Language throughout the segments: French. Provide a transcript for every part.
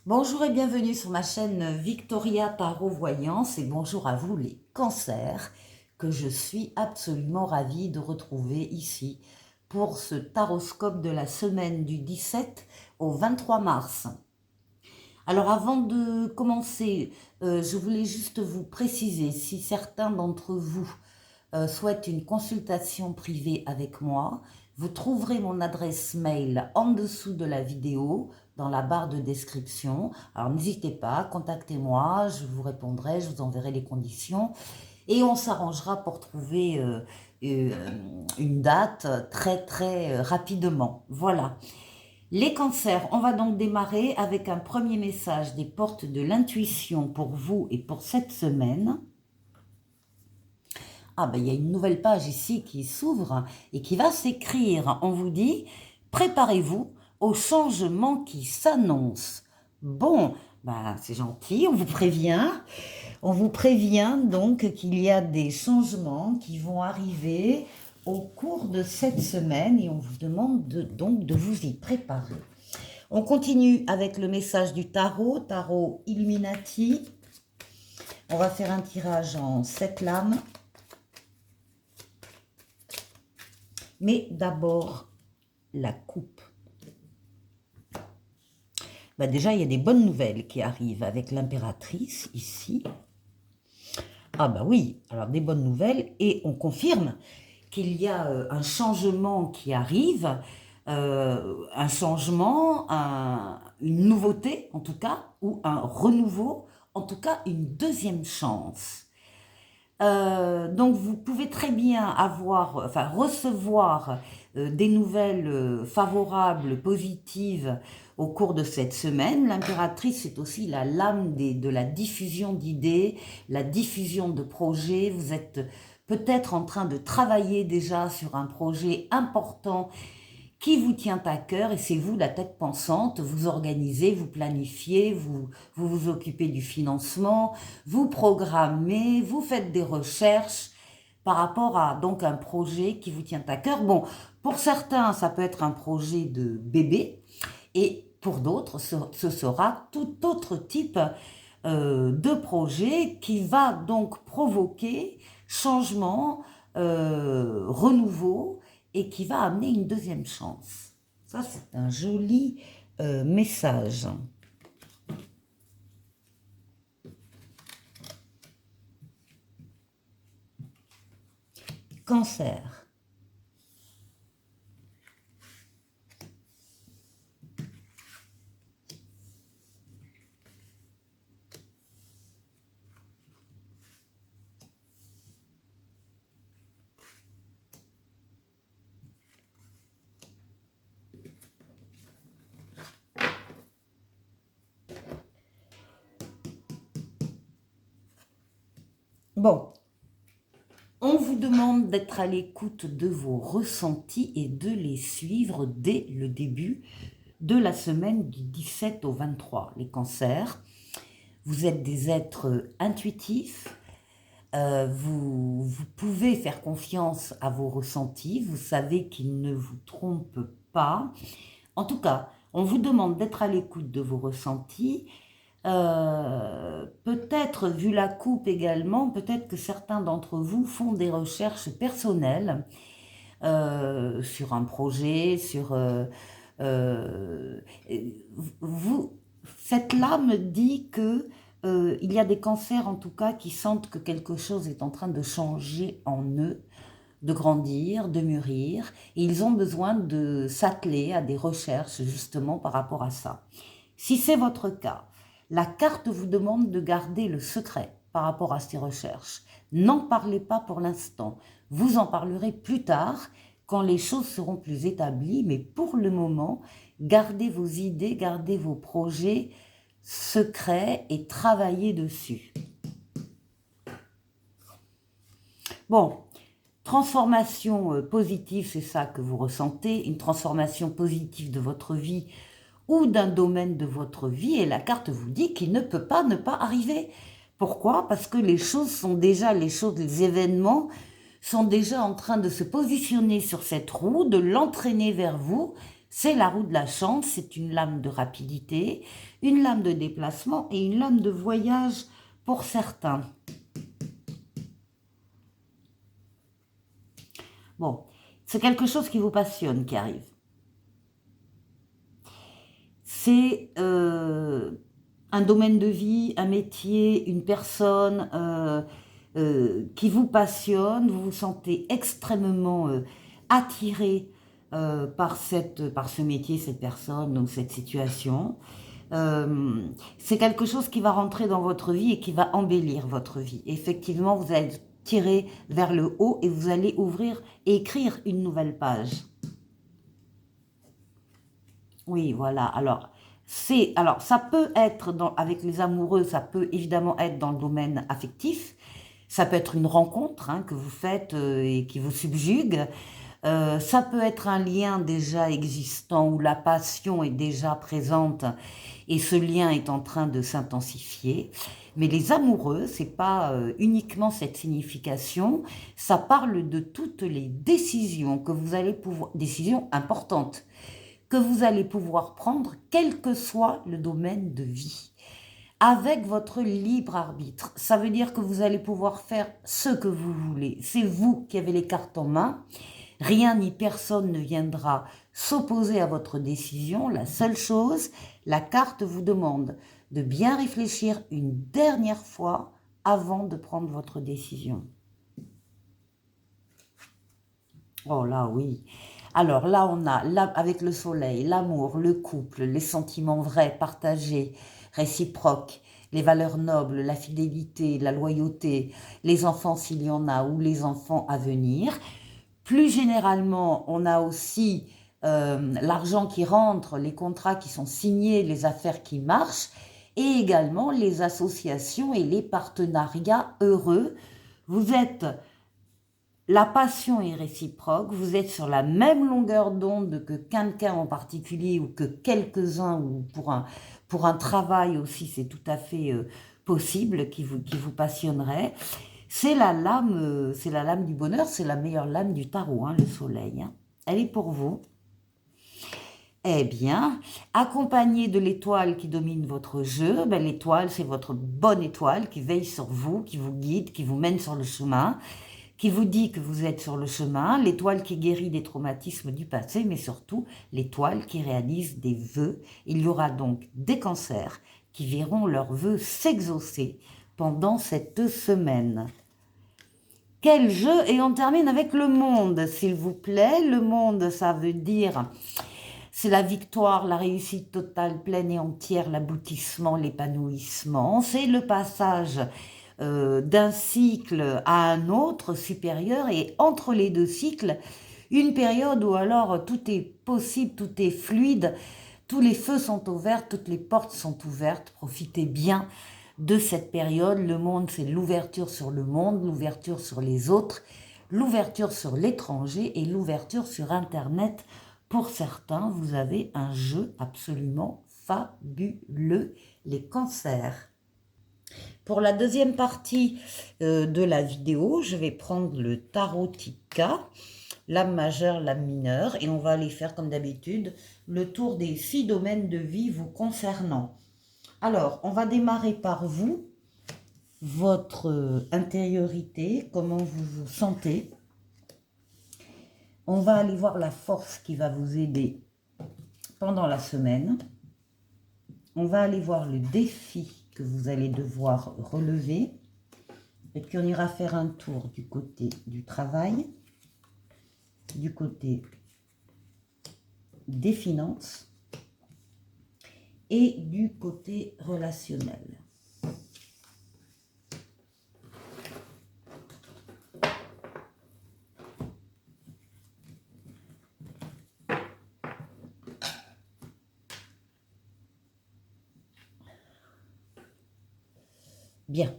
Bonjour et bienvenue sur ma chaîne Victoria Tarot Voyance et bonjour à vous les cancers que je suis absolument ravie de retrouver ici pour ce taroscope de la semaine du 17 au 23 mars. Alors avant de commencer, je voulais juste vous préciser si certains d'entre vous souhaitent une consultation privée avec moi, vous trouverez mon adresse mail en dessous de la vidéo, dans la barre de description. Alors n'hésitez pas, contactez-moi, je vous répondrai, je vous enverrai les conditions et on s'arrangera pour trouver une date très rapidement. Voilà. Les cancers, on va donc démarrer avec un premier message des portes de l'intuition pour vous et pour cette semaine. Ah ben il y a une nouvelle page ici qui s'ouvre et qui va s'écrire. On vous dit, préparez-vous au changement qui s'annonce. Bon, ben c'est gentil, on vous prévient. On vous prévient donc qu'il y a des changements qui vont arriver au cours de cette semaine et on vous demande donc de vous y préparer. On continue avec le message du tarot, tarot Illuminati. On va faire un tirage en 7 lames. Mais d'abord, la coupe. Bah déjà, il y a des bonnes nouvelles qui arrivent avec l'impératrice ici. Ah bah oui, alors des bonnes nouvelles. Et on confirme qu'il y a un changement qui arrive, un changement, une nouveauté en tout cas, ou un renouveau, en tout cas une deuxième chance. Donc vous pouvez très bien recevoir des nouvelles favorables, positives au cours de cette semaine. L'impératrice, c'est aussi la lame de la diffusion d'idées, la diffusion de projets. Vous êtes peut-être en train de travailler déjà sur un projet important qui vous tient à cœur et c'est vous la tête pensante, vous organisez, vous planifiez, vous occupez du financement, vous programmez, vous faites des recherches par rapport à donc un projet qui vous tient à cœur. Bon, pour certains, ça peut être un projet de bébé et pour d'autres, ce sera tout autre type de projet qui va donc provoquer changement, renouveau et qui va amener une deuxième chance. Ça, c'est un joli message. Cancer. Bon, on vous demande d'être à l'écoute de vos ressentis et de les suivre dès le début de la semaine du 17 au 23. Les cancers, vous êtes des êtres intuitifs, vous pouvez faire confiance à vos ressentis, vous savez qu'ils ne vous trompent pas. En tout cas, on vous demande d'être à l'écoute de vos ressentis. Peut-être, vu la coupe également, peut-être que certains d'entre vous font des recherches personnelles sur un projet, cette lame dit que il y a des cancers en tout cas qui sentent que quelque chose est en train de changer en eux, de grandir, de mûrir, et ils ont besoin de s'atteler à des recherches justement par rapport à ça. Si c'est votre cas, la carte vous demande de garder le secret par rapport à ces recherches. N'en parlez pas pour l'instant. Vous en parlerez plus tard quand les choses seront plus établies, mais pour le moment, gardez vos idées, gardez vos projets secrets et travaillez dessus. Bon, transformation positive, c'est ça que vous ressentez, une transformation positive de votre vie ou d'un domaine de votre vie, et la carte vous dit qu'il ne peut pas ne pas arriver. Pourquoi? Parce que les choses sont déjà, les événements sont déjà en train de se positionner sur cette roue, de l'entraîner vers vous, C'est la roue de la chance, c'est une lame de rapidité, une lame de déplacement et une lame de voyage pour certains. Bon, c'est quelque chose qui vous passionne qui arrive. C'est un domaine de vie, un métier, une personne qui vous passionne, vous vous sentez extrêmement attiré par ce métier, cette personne, donc cette situation. C'est quelque chose qui va rentrer dans votre vie et qui va embellir votre vie. Effectivement, vous allez tirer vers le haut et vous allez ouvrir et écrire une nouvelle page. Oui, voilà. Alors, ça peut être avec les amoureux, ça peut évidemment être dans le domaine affectif. Ça peut être une rencontre que vous faites et qui vous subjugue. Ça peut être un lien déjà existant où la passion est déjà présente et ce lien est en train de s'intensifier. Mais les amoureux, c'est pas uniquement cette signification, ça parle de toutes les décisions que vous allez pouvoir, décisions importantes, que vous allez pouvoir prendre, quel que soit le domaine de vie, avec votre libre arbitre. Ça veut dire que vous allez pouvoir faire ce que vous voulez. C'est vous qui avez les cartes en main. Rien ni personne ne viendra s'opposer à votre décision. La seule chose, la carte vous demande de bien réfléchir une dernière fois avant de prendre votre décision. Oh là, oui. Alors là, on a, avec le soleil, l'amour, le couple, les sentiments vrais, partagés, réciproques, les valeurs nobles, la fidélité, la loyauté, les enfants s'il y en a ou les enfants à venir. Plus généralement, on a aussi l'argent qui rentre, les contrats qui sont signés, les affaires qui marchent, et également les associations et les partenariats heureux. Vous êtes, la passion est réciproque, vous êtes sur la même longueur d'onde que quelqu'un en particulier ou que quelques-uns, ou pour un travail aussi, c'est tout à fait possible, qui vous passionnerait. C'est la lame du bonheur, c'est la meilleure lame du tarot, le soleil. Elle est pour vous. Eh bien, accompagné de l'étoile qui domine votre jeu, l'étoile, c'est votre bonne étoile qui veille sur vous, qui vous guide, qui vous mène sur le chemin, qui vous dit que vous êtes sur le chemin, l'étoile qui guérit des traumatismes du passé, mais surtout l'étoile qui réalise des vœux. Il y aura donc des cancers qui verront leurs vœux s'exaucer pendant cette semaine. Quel jeu? Et on termine avec le monde, s'il vous plaît. Le monde, ça veut dire, c'est la victoire, la réussite totale, pleine et entière, l'aboutissement, l'épanouissement. C'est le passage d'un cycle à un autre supérieur, et entre les deux cycles, une période où alors tout est possible, tout est fluide, tous les feux sont ouverts, toutes les portes sont ouvertes. Profitez bien de cette période. Le monde, c'est l'ouverture sur le monde, l'ouverture sur les autres, l'ouverture sur l'étranger et l'ouverture sur Internet. Pour certains, vous avez un jeu absolument fabuleux, les cancers. Pour la deuxième partie de la vidéo, je vais prendre le tarotica, lame majeure, lame mineure, et on va aller faire comme d'habitude le tour des 6 domaines de vie vous concernant. Alors, on va démarrer par vous, votre intériorité, comment vous vous sentez. On va aller voir la force qui va vous aider pendant la semaine. On va aller voir le défi que vous allez devoir relever. Et puis on ira faire un tour du côté du travail, du côté des finances et du côté relationnel. Bien,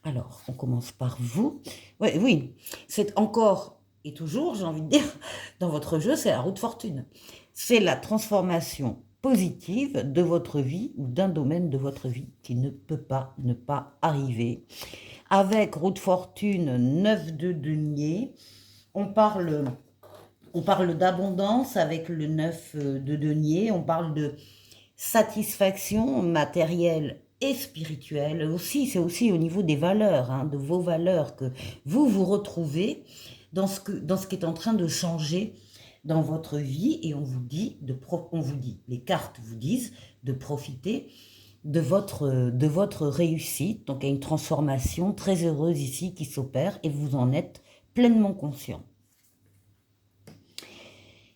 alors on commence par vous. Oui, c'est encore et toujours, j'ai envie de dire, dans votre jeu, c'est la roue de fortune. C'est la transformation positive de votre vie ou d'un domaine de votre vie qui ne peut pas ne pas arriver. Avec roue de fortune, 9 de denier, on On parle d'abondance avec le 9 de denier, on parle de satisfaction matérielle et spirituelle aussi, c'est aussi au niveau des valeurs, hein, de vos valeurs que vous retrouvez dans ce qui est en train de changer dans votre vie et on vous dit, les cartes vous disent de profiter de votre réussite. Donc il y a une transformation très heureuse ici qui s'opère et vous en êtes pleinement conscient.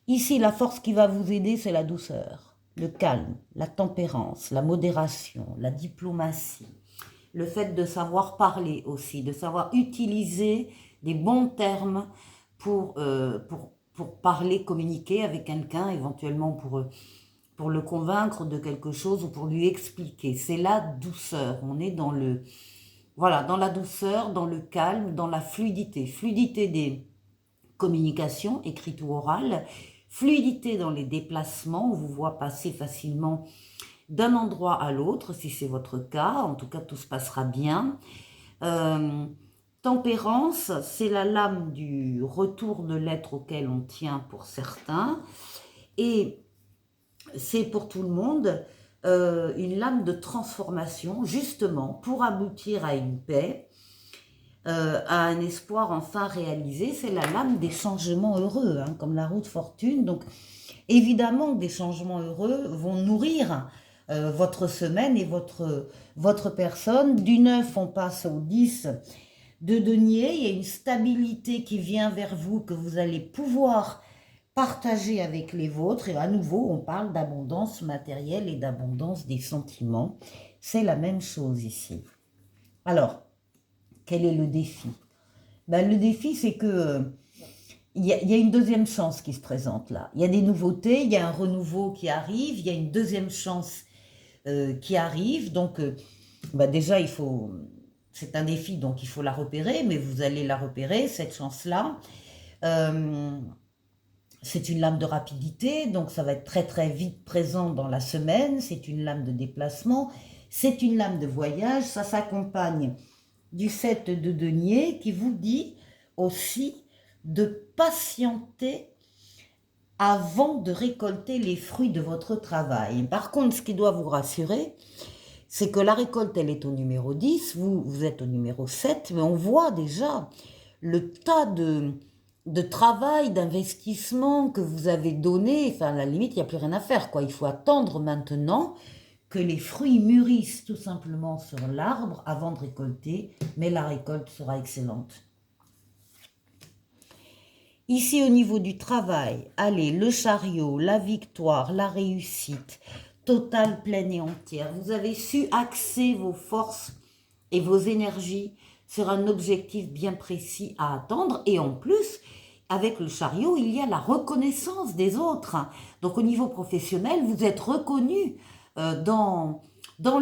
Ici, la force qui va vous aider, c'est la douceur, le calme, la tempérance, la modération, la diplomatie, le fait de savoir parler aussi, de savoir utiliser des bons termes pour parler, communiquer avec quelqu'un, éventuellement pour le convaincre de quelque chose ou pour lui expliquer. C'est la douceur. On est dans dans la douceur, dans le calme, dans la fluidité. Fluidité des communications, écrites ou orales. Fluidité dans les déplacements, on vous voit passer facilement d'un endroit à l'autre, si c'est votre cas. En tout cas, tout se passera bien. Tempérance, c'est la lame du retour de l'être auquel on tient pour certains. Et c'est pour tout le monde une lame de transformation, justement, pour aboutir à une paix, à un espoir enfin réalisé. C'est la lame des changements heureux, hein, comme la roue de fortune. Donc, évidemment, des changements heureux vont nourrir votre semaine et votre personne. Du 9, on passe au 10 de denier. Il y a une stabilité qui vient vers vous, que vous allez pouvoir partager avec les vôtres. Et à nouveau, on parle d'abondance matérielle et d'abondance des sentiments. C'est la même chose ici. Alors, quel est le défi? Ben, le défi, c'est que il y a une deuxième chance qui se présente là. Il y a des nouveautés, il y a un renouveau qui arrive, il y a une deuxième chance qui arrive. Donc, déjà, c'est un défi, donc il faut la repérer, mais vous allez la repérer, cette chance-là. C'est une lame de rapidité, donc ça va être très très vite présent dans la semaine. C'est une lame de déplacement, c'est une lame de voyage. Ça s'accompagne du 7 de denier qui vous dit aussi de patienter avant de récolter les fruits de votre travail. Par contre, ce qui doit vous rassurer, c'est que la récolte, elle est au numéro 10, vous êtes au numéro 7, mais on voit déjà le tas de travail, d'investissement que vous avez donné. Enfin, à la limite, il n'y a plus rien à faire, quoi. Il faut attendre maintenant que les fruits mûrissent tout simplement sur l'arbre avant de récolter, mais la récolte sera excellente. Ici, au niveau du travail, allez, le chariot, la victoire, la réussite, totale, pleine et entière. Vous avez su axer vos forces et vos énergies sur un objectif bien précis à attendre. Et en plus, avec le chariot, il y a la reconnaissance des autres. Donc, au niveau professionnel, vous êtes reconnu dans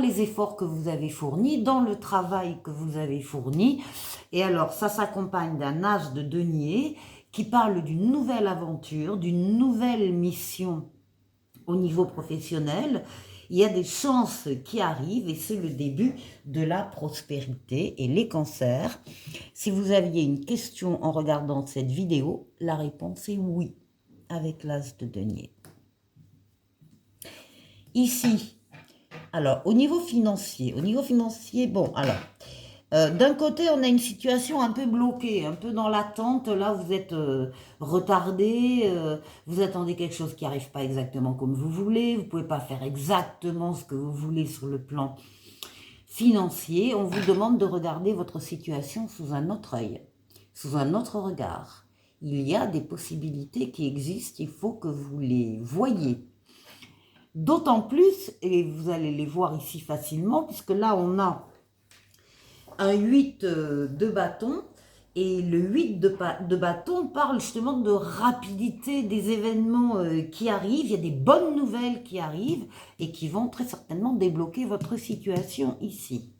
les efforts que vous avez fournis, dans le travail que vous avez fourni. Et alors, ça s'accompagne d'un as de denier qui parle d'une nouvelle aventure, d'une nouvelle mission au niveau professionnel. Il y a des chances qui arrivent et c'est le début de la prospérité. Et les cancers, si vous aviez une question en regardant cette vidéo, la réponse est oui, avec l'as de denier. Ici, alors, au niveau financier, bon, alors, d'un côté, on a une situation un peu bloquée, un peu dans l'attente. Là, vous êtes retardé, vous attendez quelque chose qui n'arrive pas exactement comme vous voulez. Vous ne pouvez pas faire exactement ce que vous voulez sur le plan financier. On vous demande de regarder votre situation sous un autre œil, sous un autre regard. Il y a des possibilités qui existent, il faut que vous les voyiez. D'autant plus, et vous allez les voir ici facilement, puisque là, on a un 8 de bâton, et le 8 de bâton parle justement de rapidité des événements qui arrivent. Il y a des bonnes nouvelles qui arrivent et qui vont très certainement débloquer votre situation ici.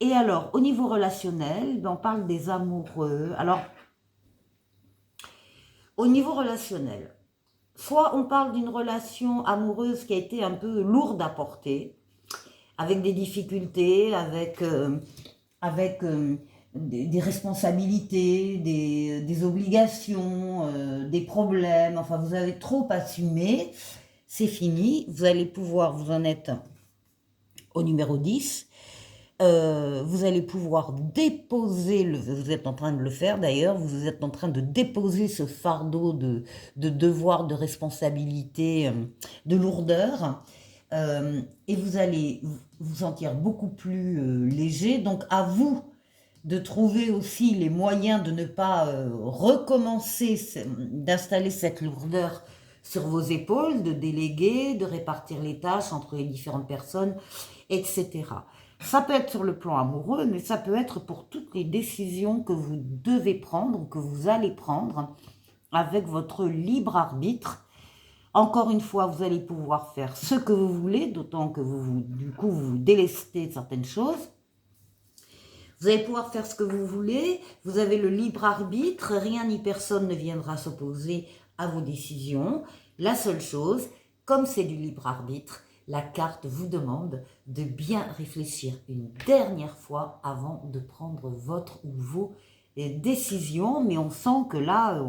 Et alors, au niveau relationnel, on parle des amoureux. Alors, au niveau relationnel, soit on parle d'une relation amoureuse qui a été un peu lourde à porter, avec des difficultés, avec des responsabilités, des obligations, des problèmes. Enfin, vous avez trop assumé. C'est fini. Vous allez pouvoir, vous en êtes au numéro 10. Vous allez pouvoir déposer, vous êtes en train de le faire d'ailleurs, vous êtes en train de déposer ce fardeau de devoir, de responsabilité, de lourdeur, et vous allez vous sentir beaucoup plus léger. Donc à vous de trouver aussi les moyens de ne pas recommencer, d'installer cette lourdeur sur vos épaules, de déléguer, de répartir les tâches entre les différentes personnes, etc. Ça peut être sur le plan amoureux, mais ça peut être pour toutes les décisions que vous devez prendre, que vous allez prendre avec votre libre arbitre. Encore une fois, vous allez pouvoir faire ce que vous voulez, d'autant que du coup, vous délestez certaines choses. Vous allez pouvoir faire ce que vous voulez, vous avez le libre arbitre, rien ni personne ne viendra s'opposer à vos décisions. La seule chose, comme c'est du libre arbitre, la carte vous demande de bien réfléchir une dernière fois avant de prendre votre ou vos décisions. Mais on sent que là,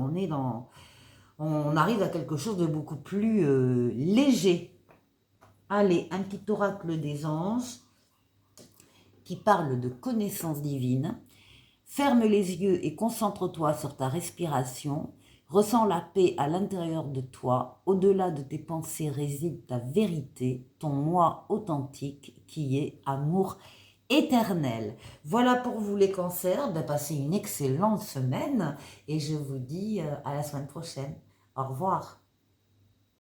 on arrive à quelque chose de beaucoup plus léger. Allez, un petit oracle des anges qui parle de connaissance divine. Ferme les yeux et concentre-toi sur ta respiration. Ressens la paix à l'intérieur de toi. Au-delà de tes pensées réside ta vérité, ton moi authentique qui est amour éternel. Voilà pour vous les cancers. Passez une excellente semaine et je vous dis à la semaine prochaine. Au revoir.